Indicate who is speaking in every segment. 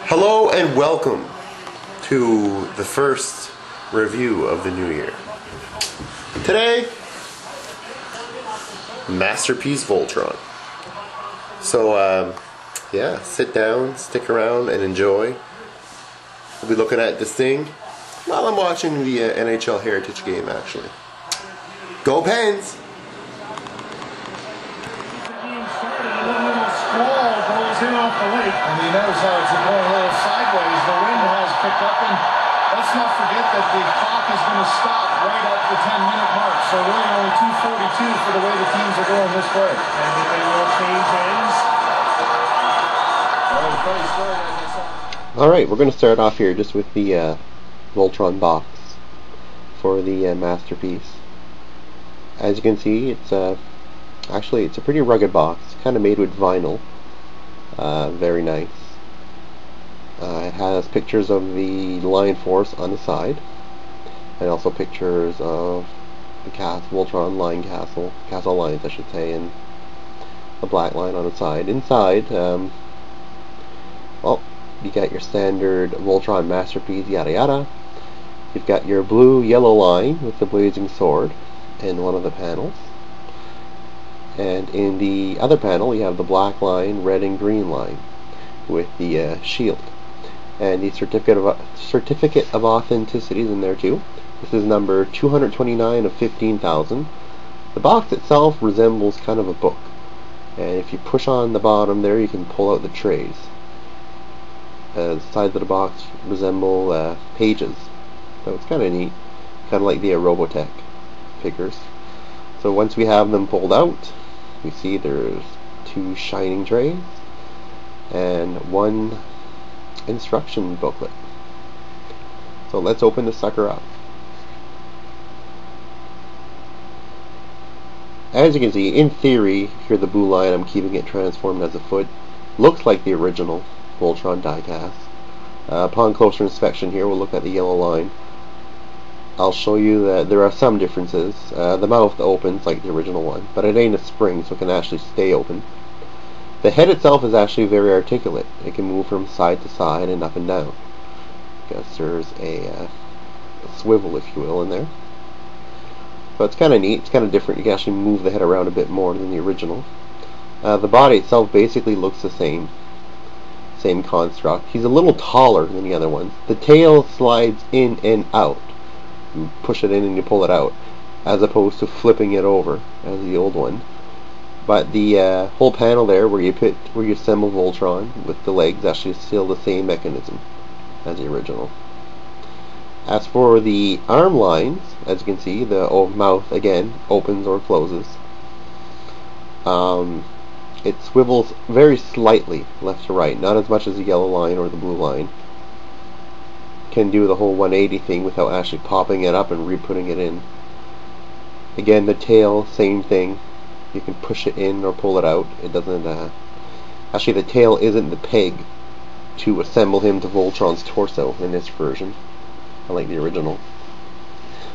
Speaker 1: Hello and welcome to the first review of the new year. Today, Masterpiece Voltron. So, yeah, sit down, stick around, and enjoy. We'll be looking at this thing while I'm watching the NHL Heritage game, actually. Go Pens!
Speaker 2: In off the lake, and you notice how it's going a little sideways. The wind has picked up, and let's not forget that the clock is going to stop right at the 10-minute mark. So really only 2:42 for the way the teams are going this way. And if they will change ends.
Speaker 1: Alright, we're going to start off here just with the Voltron box for the Masterpiece. As you can see, it's actually it's a pretty rugged box, kind of made with vinyl. Very nice. It has pictures of the Lion Force on the side, and also pictures of the Voltron Lion Castle Lions, I should say, and the black line on the side. Inside, well, you got your standard Voltron Masterpiece, yada yada. You've got your blue-yellow line with the blazing sword in one of the panels. And in the other panel, you have the black line, red and green line with the shield. And the certificate of authenticity is in there too. This is number 229 of 15,000. The box itself resembles kind of a book. And if you push on the bottom there, you can pull out the trays. The sides of the box resemble pages. So it's kind of neat. Kind of like the Robotech figures. So once we have them pulled out, we see there's 2 shining trays and 1 instruction booklet. So let's open the sucker up. As you can see, in theory, here the blue line, I'm keeping it transformed as a foot. Looks like the original Voltron diecast. Upon closer inspection here, we'll look at the yellow line. I'll show you that there are some differences. The mouth opens like the original one, but it ain't a spring, so it can actually stay open. The head itself is actually very articulate. It can move from side to side and up and down. I guess there's a swivel, if you will, in there. So it's kind of neat. It's kind of different. You can actually move the head around a bit more than the original. The body itself basically looks the same. Same construct. He's a little taller than the other ones. The tail slides in and out. You push it in and you pull it out, as opposed to flipping it over as the old one. But the whole panel there, where you assemble Voltron with the legs, actually is still the same mechanism as the original. As for the arm lines, as you can see, the mouth again opens or closes. It swivels very slightly left to right, not as much as the yellow line or the blue line. Can do the whole 180 thing without actually popping it up and re-putting it in. Again, the tail, same thing. You can push it in or pull it out. It doesn't actually, the tail isn't the peg to assemble him to Voltron's torso in this version, unlike the original.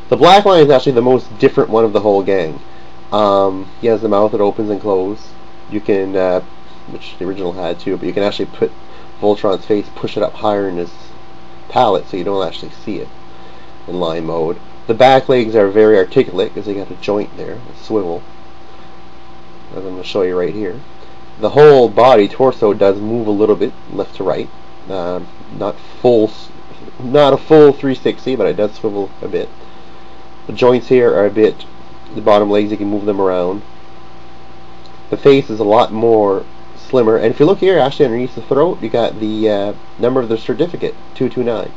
Speaker 1: The black line is actually the most different one of the whole gang. He has the mouth that opens and closes. You can, which the original had too, but you can actually put Voltron's face, push it up higher in his palette so you don't actually see it in line mode. The back legs are very articulate because they got a joint there, a swivel, as I'm going to show you right here. The whole body, torso, does move a little bit left to right. Not a full 360, but it does swivel a bit. The joints here are a bit, the bottom legs, you can move them around. The face is a lot more slimmer, and if you look here, actually underneath the throat, you got the number of the certificate, 229.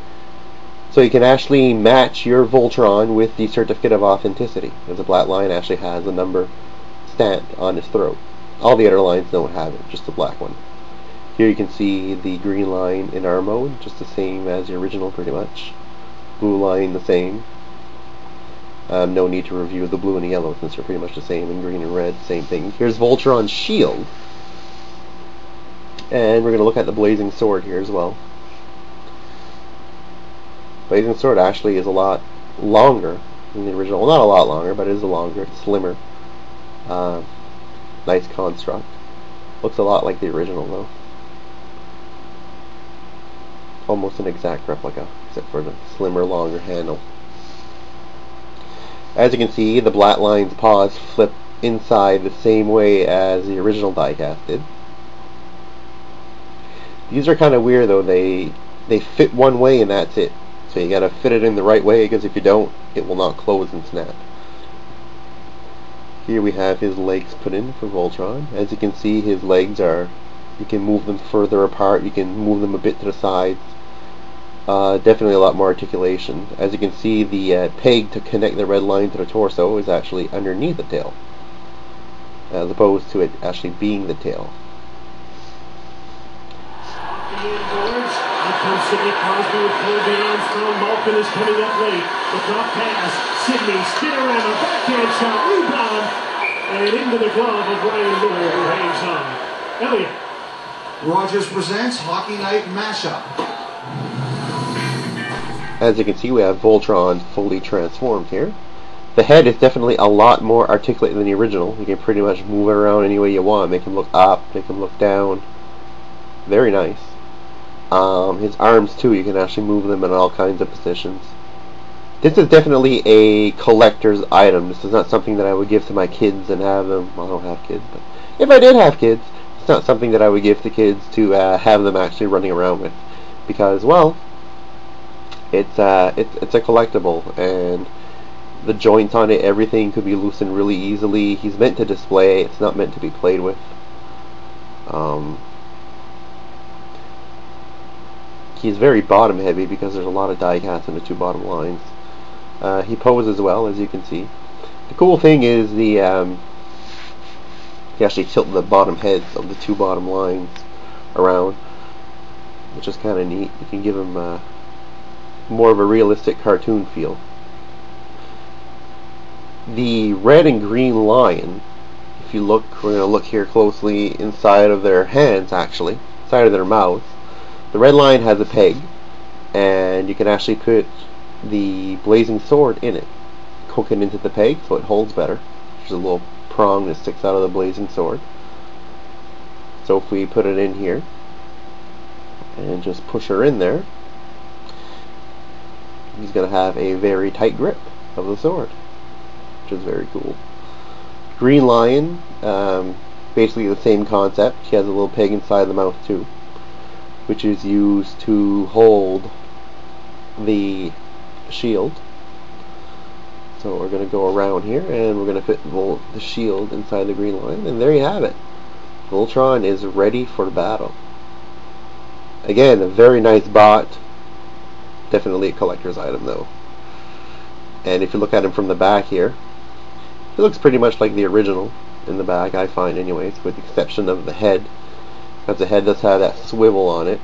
Speaker 1: So you can actually match your Voltron with the certificate of authenticity, because the black line actually has a number stamped on his throat. All the other lines don't have it, just the black one. Here you can see the green line in arm mode, just the same as the original pretty much. Blue line the same. No need to review the blue and the yellow since they're pretty much the same, and green and red, same thing. Here's Voltron's shield. And we're going to look at the blazing sword here as well. Blazing sword actually is a lot longer than the original. Well, not a lot longer, but it is longer. It's slimmer. Nice construct. Looks a lot like the original though. almost an exact replica, except for the slimmer, longer handle. As you can see, the Black Lion's paws flip inside the same way as the original diecast did. These are kind of weird though. They fit one way and that's it. So you gotta fit it in the right way, because if you don't, it will not close and snap. Here we have his legs put in for Voltron. As you can see, his legs are, you can move them further apart, you can move them a bit to the sides. Definitely a lot more articulation. As you can see, the peg to connect the red line to the torso is actually underneath the tail, as opposed to it actually being the tail.
Speaker 3: Indoors, here comes Sidney Crosby with Colby Armstrong. Malkin is coming up late. The drop pass. Sidney spin around a backhand shot. Rebound. And into the glove of Ryan Miller, who hangs on. Elliot.
Speaker 2: Rogers presents Hockey Night Mashup.
Speaker 1: As you can see, we have Voltron fully transformed here. The head is definitely a lot more articulate than the original. You can pretty much move it around any way you want. Make him look up, make him look down. Very nice. His arms too, you can actually move them in all kinds of positions. This is definitely a collector's item. This is not something that I would give to my kids and have them. Well, I don't have kids, but if I did have kids, it's not something that I would give to kids to have them actually running around with, because, well, it's a collectible, and the joints on it, everything could be loosened really easily. He's meant to display. It's not meant to be played with. He's very bottom heavy because there's a lot of die cast in the two bottom lines. He poses well, as you can see. The cool thing is the he actually tilted the bottom heads of the two bottom lines around, which is kind of neat. You can give him more of a realistic cartoon feel. The red and green lion, if you look, we're going to look here closely inside of their hands, actually, inside of their mouths. The red lion has a peg, and you can actually put the blazing sword in it. Hook it into the peg so it holds better. There's a little prong that sticks out of the blazing sword. So if we put it in here and just push her in there, he's going to have a very tight grip of the sword, which is very cool. Green lion, basically the same concept. She has a little peg inside the mouth too, which is used to hold the shield. So we're going to go around here and we're going to fit the shield inside the green line, and there you have it. Voltron is ready for battle. Again, a very nice bot. Definitely a collector's item though. And if you look at him from the back here, he looks pretty much like the original in the back, I find anyways, with the exception of the head. Because the head does have that swivel on it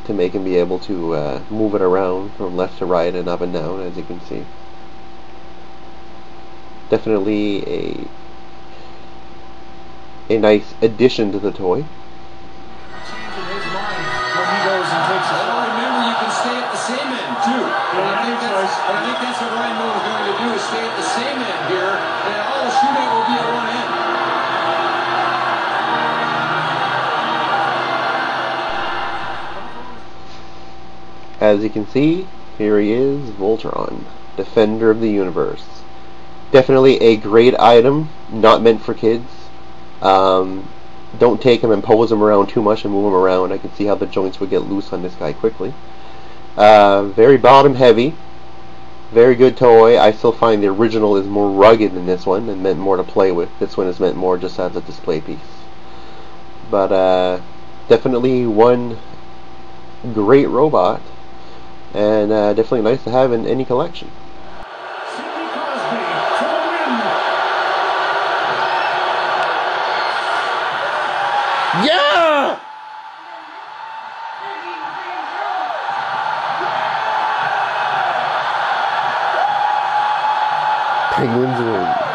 Speaker 1: to make him be able to move it around from left to right and up and down, as you can see. Definitely a nice addition to the toy.
Speaker 2: Changing his mind when he goes and takes a shot.
Speaker 4: Remember, you can stay at the same end too. I think that's what Ryan Miller is going to do, is stay at the same end here, and all the shootout will be at one end.
Speaker 1: As you can see, here he is, Voltron, Defender of the Universe. Definitely a great item, not meant for kids. Don't take him and pose him around too much and move him around. I can see how the joints would get loose on this guy quickly. Very bottom heavy. Very good toy. I still find the original is more rugged than this one and meant more to play with. This one is meant more just as a display piece. But definitely one great robot, and definitely nice to have in any collection.
Speaker 3: Sidney Crosby for the win.
Speaker 1: Yeah! Penguins win.